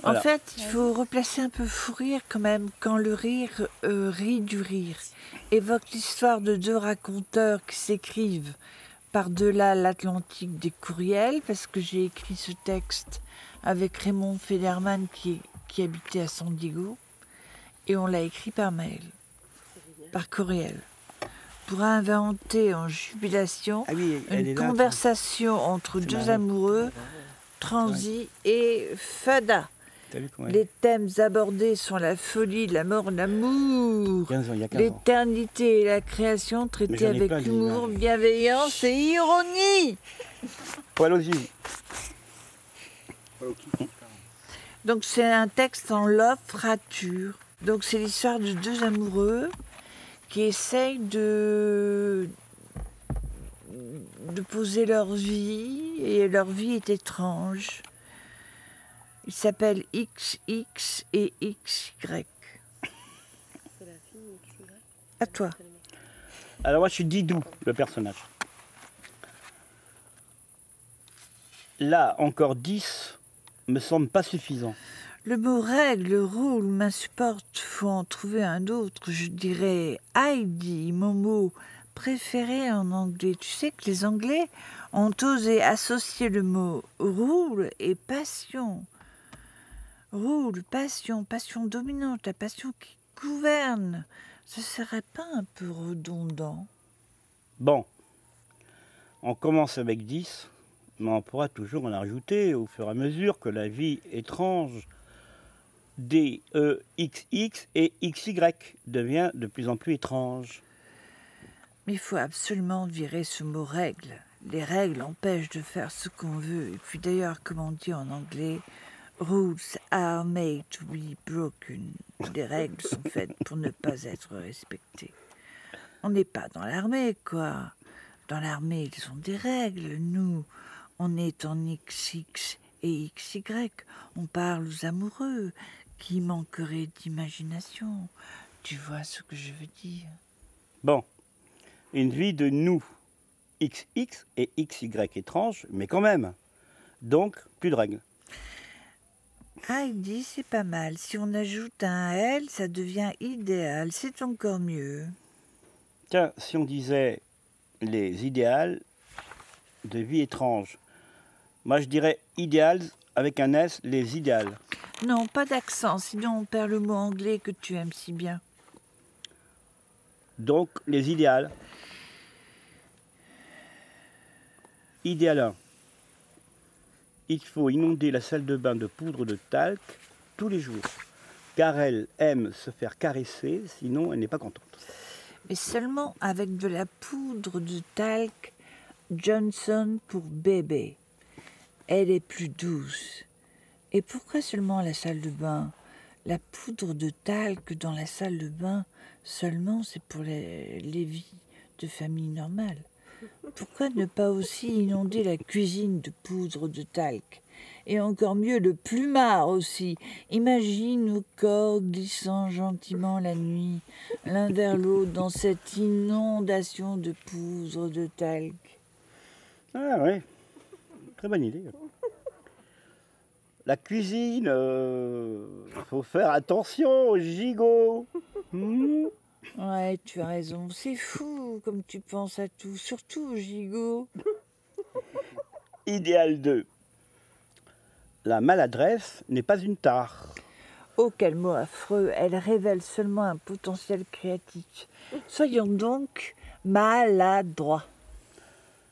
En Voilà. fait, il faut replacer un peu fou rire quand même, quand le rire rit du rire. Évoque l'histoire de deux raconteurs qui s'écrivent par-delà l'Atlantique des courriels, parce que j'ai écrit ce texte avec Raymond Federman qui habitait à San Diego, et on l'a écrit par mail, par courriel, pour inventer en jubilation Ah oui, elle est une là, conversation entre c'est deux marrant. amoureux, transis et fada. T'as vu comment Les thèmes abordés sont la folie, la mort, l'amour, 15 ans, il y a 15 ans. l'éternité et la création, Mais traitées j'en ai avec pas, les humour, images. bienveillance et ironie. Poil aux yeux. Donc c'est un texte en love frature. Donc c'est l'histoire de deux amoureux qui essayent de poser leur vie, et leur vie est étrange. Ils s'appellent XX et XY. C'est la fille XY. À toi. Alors moi je suis Didou, le personnage. Là, encore 10 me semble pas suffisant. Le mot règle, rule, m'insupporte, faut en trouver un autre. Je dirais Heidi, mon mot préféré en anglais. Tu sais que les Anglais ont osé associer le mot rule et passion. Rule, passion, passion dominante, la passion qui gouverne. Ce serait pas un peu redondant? Bon, on commence avec 10, mais on pourra toujours en rajouter au fur et à mesure que la vie étrange DEXX et XY devient de plus en plus étrange. Mais il faut absolument virer ce mot règle. Les règles empêchent de faire ce qu'on veut. Et puis d'ailleurs, comme on dit en anglais, rules are made to be broken. Les règles sont faites pour ne pas être respectées. On n'est pas dans l'armée, quoi. Dans l'armée, ils ont des règles. Nous, on est en XX et XY. On parle aux amoureux qui manqueraient d'imagination. Tu vois ce que je veux dire? Bon, une vie de nous, XX et XY étrange, mais quand même. Donc, plus de règles. Heidi, c'est pas mal. Si on ajoute un L, ça devient idéal. C'est encore mieux. Tiens, si on disait les idéales de vie étrange, moi je dirais idéals avec un S, les idéales. Non, pas d'accent, sinon on perd le mot anglais que tu aimes si bien. Donc, les idéales. Idéal 1. Il faut inonder la salle de bain de poudre de talc tous les jours, car elle aime se faire caresser, sinon elle n'est pas contente. Mais seulement avec de la poudre de talc Johnson pour bébé. Elle est plus douce. Et pourquoi seulement la salle de bain? La poudre de talc dans la salle de bain, seulement c'est pour les vies de famille normale. Pourquoi ne pas aussi inonder la cuisine de poudre de talc? Et encore mieux, le plumard aussi. Imagine nos corps glissant gentiment la nuit, l'un vers l'autre, dans cette inondation de poudre de talc. Ah ouais, très bonne idée. La cuisine, faut faire attention aux gigots. Ouais, tu as raison. C'est fou comme tu penses à tout, surtout au gigot. Idéal 2. La maladresse n'est pas une tare. Oh, quel mot affreux. Elle révèle seulement un potentiel créatif. Soyons donc maladroits.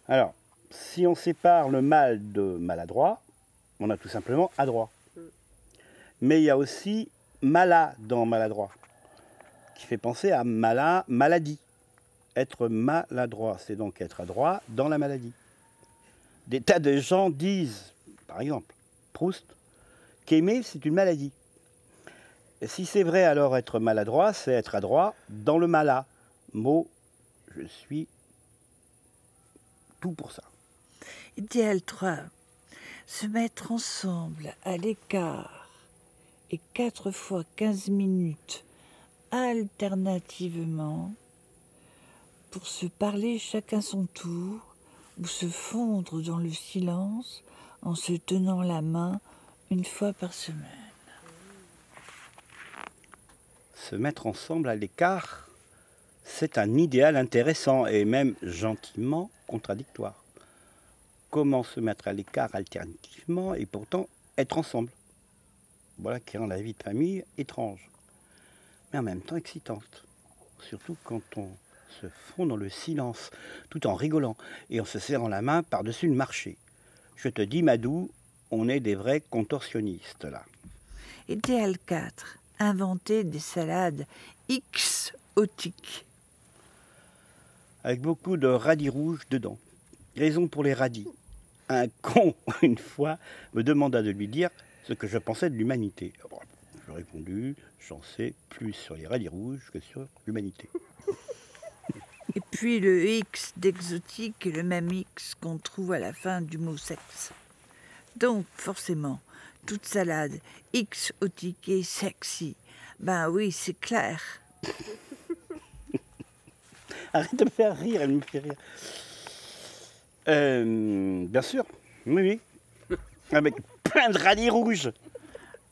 Alors, si on sépare le mal de maladroit, on a tout simplement adroit. Mais il y a aussi mala dans maladroit, qui fait penser à maladie. Être maladroit, c'est donc être adroit dans la maladie. Des tas de gens disent, par exemple, Proust, qu'aimer, c'est une maladie. Et si c'est vrai, alors être maladroit, c'est être adroit dans le mala. Mot, je suis tout pour ça. Idéal 3. Se mettre ensemble à l'écart et 4 fois 15 minutes alternativement pour se parler chacun son tour ou se fondre dans le silence en se tenant la main une fois par semaine. Se mettre ensemble à l'écart, c'est un idéal intéressant et même gentiment contradictoire. Comment se mettre à l'écart alternativement et pourtant être ensemble? Voilà qui rend la vie de famille étrange, mais en même temps excitante. Surtout quand on se fond dans le silence, tout en rigolant et en se serrant la main par-dessus le marché. Je te dis, Madou, on est des vrais contorsionnistes, là. Idéal 4. Inventer des salades exotiques. Avec beaucoup de radis rouges dedans. Raison pour les radis. Un con, une fois, me demanda de lui dire ce que je pensais de l'humanité. Bon, je lui ai répondu, j'en sais plus sur les radis rouges que sur l'humanité. Et puis le X d'exotique est le même X qu'on trouve à la fin du mot sexe. Donc, forcément, toute salade exotique et sexy. Ben oui, c'est clair. Arrête de me faire rire, elle me fait rire. Bien sûr, oui. Avec plein de radis rouges.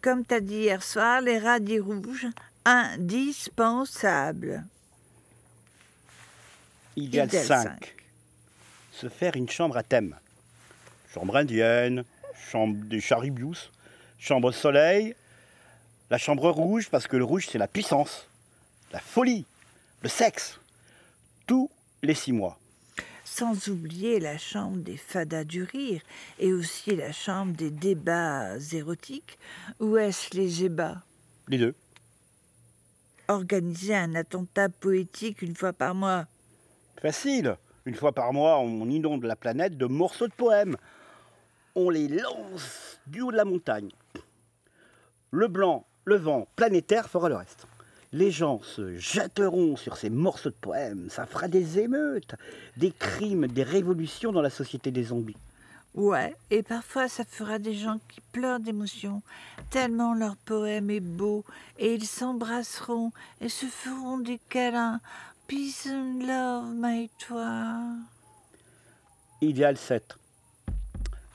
Comme t'as dit hier soir, les radis rouges, indispensables. Idéal 5. Se faire une chambre à thème. Chambre indienne, chambre des charibius, chambre soleil, la chambre rouge, parce que le rouge c'est la puissance, la folie, le sexe. Tous les 6 mois. Sans oublier la chambre des fadas du rire et aussi la chambre des débats érotiques. Où est-ce les ébats? Les deux. Organiser un attentat poétique une fois par mois. Facile. Une fois par mois, on inonde la planète de morceaux de poèmes. On les lance du haut de la montagne. Le blanc, le vent planétaire fera le reste. Les gens se jetteront sur ces morceaux de poèmes. Ça fera des émeutes, des crimes, des révolutions dans la société des zombies. Ouais, et parfois ça fera des gens qui pleurent d'émotion, tellement leur poème est beau, et ils s'embrasseront et se feront des câlins. Peace and love, my toi. Idéal 7.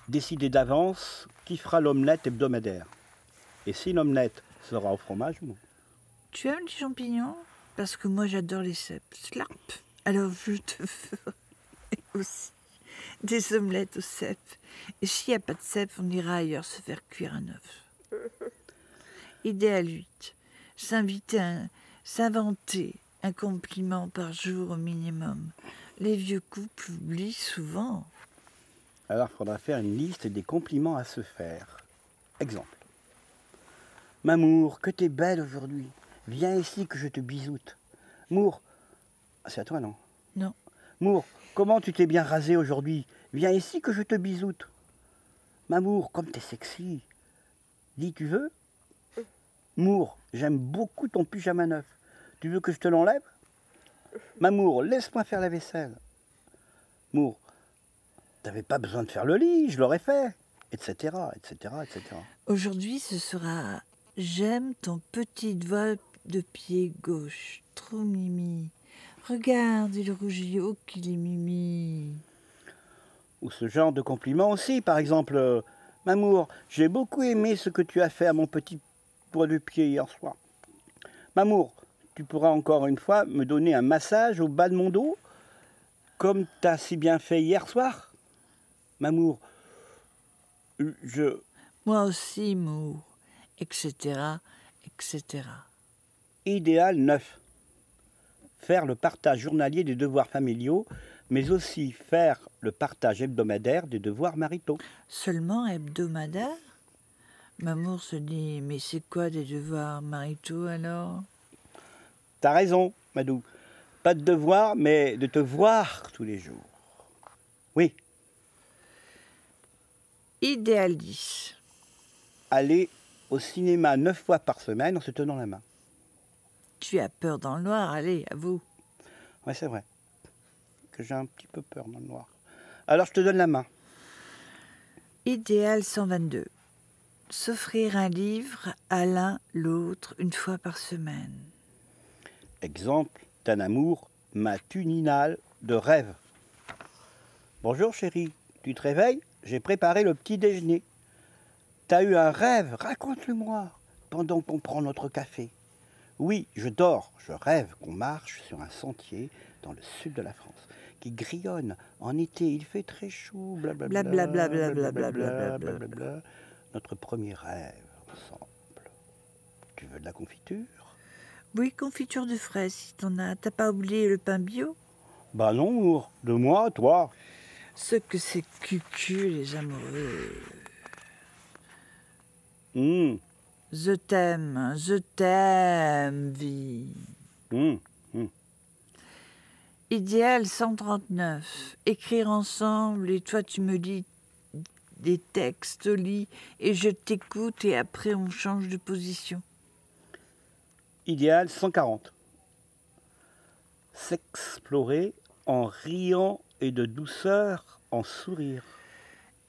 Décider d'avance qui fera l'omelette hebdomadaire. Et si l'omelette sera au fromage ou non? Tu aimes les champignons? Parce que moi j'adore les cèpes. Slap. Alors je te ferai aussi des omelettes aux cèpes. Et s'il n'y a pas de cèpes, on ira ailleurs se faire cuire un œuf. Idéal 8. S'inventer un compliment par jour au minimum. Les vieux couples oublient souvent. Alors il faudra faire une liste des compliments à se faire. Exemple. Mamour, que t'es belle aujourd'hui. Viens ici que je te bisoute. Mour, c'est à toi non? Non. Mour, comment tu t'es bien rasé aujourd'hui? Viens ici que je te bisoute. Mamour, comme t'es sexy. Dis, tu veux? Mour, j'aime beaucoup ton pyjama neuf. Tu veux que je te l'enlève? Mamour, laisse-moi faire la vaisselle. Mour, t'avais pas besoin de faire le lit, je l'aurais fait. Etc, etc, etc. Aujourd'hui, ce sera « J'aime ton petit doigt de pied gauche, trop mimi. Regarde, il rougit, oh qu'il est mimi. » Ou ce genre de compliment aussi, par exemple, Mamour, j'ai beaucoup aimé ce que tu as fait à mon petit doigt de pied hier soir. Mamour, tu pourras encore une fois me donner un massage au bas de mon dos, comme t'as si bien fait hier soir? Mamour, Moi aussi, Mour, etc., etc. Idéal 9. Faire le partage journalier des devoirs familiaux, mais aussi faire le partage hebdomadaire des devoirs maritaux. Seulement hebdomadaire? Mamour se dit, mais c'est quoi des devoirs maritaux alors? T'as raison, Madou. Pas de devoir, mais de te voir tous les jours. Oui. Idéal 10. Aller au cinéma 9 fois par semaine en se tenant la main. Tu as peur dans le noir, allez, avoue. Ouais, c'est vrai. Que j'ai un petit peu peur dans le noir. Alors, je te donne la main. Idéal 122. S'offrir un livre à l'un l'autre une fois par semaine. Exemple d'un amour matuninal de rêve. Bonjour chérie, tu te réveilles? J'ai préparé le petit déjeuner. T'as eu un rêve? Raconte-le-moi pendant qu'on prend notre café. Oui, je dors, je rêve qu'on marche sur un sentier dans le sud de la France, qui grillonne. En été, il fait très chaud, blablabla, Blablabla, blablabla, blablabla. blablabla. Notre premier rêve ensemble. Tu veux de la confiture? Oui, confiture de fraises, si t'en as. T'as pas oublié le pain bio? Bah non, Mour, de moi, toi. Ce que c'est cucu, les amoureux. Hum, Je t'aime, vie. hum, hum. Idéal 139. Écrire ensemble et toi tu me lis des textes au lit et je t'écoute et après on change de position. Idéal 140. S'explorer en riant et de douceur en sourire.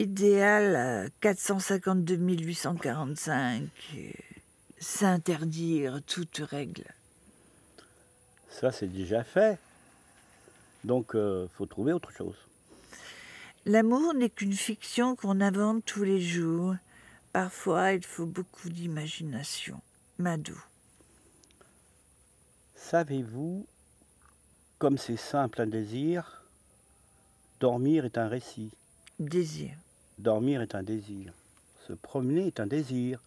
Idéal 452 845. S'interdire toute règle. Ça, c'est déjà fait. Donc, faut trouver autre chose. L'amour n'est qu'une fiction qu'on invente tous les jours. Parfois, il faut beaucoup d'imagination. Madou. Savez-vous, comme c'est simple un désir, dormir est un récit. Désir. Dormir est un désir. Se promener est un désir.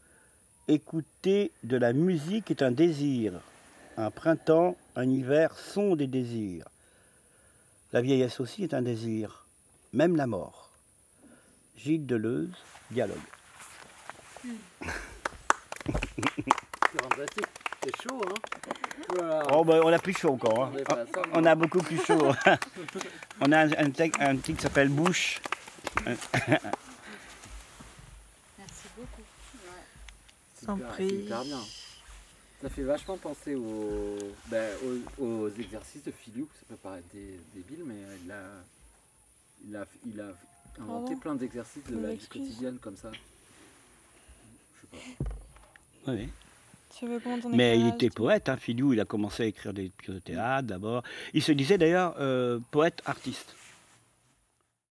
Écouter de la musique est un désir. Un printemps, un hiver sont des désirs. La vieillesse aussi est un désir. Même la mort. Gilles Deleuze, dialogue. C'est chaud, hein? Voilà. Oh, ben, on a plus chaud encore. Hein. On a beaucoup plus chaud. On a un titre qui s'appelle Bouche. Merci beaucoup. Sans prix. Super bien. Ça fait vachement penser aux exercices de Philiou. Ça peut paraître débile, mais il a inventé plein d'exercices de la vie quotidienne comme ça. Je sais pas. Oui. Tu veux comment ton Mais il éclairage, était tout poète, hein, Philiou. Il a commencé à écrire des pièces de théâtre d'abord. Il se disait d'ailleurs poète-artiste.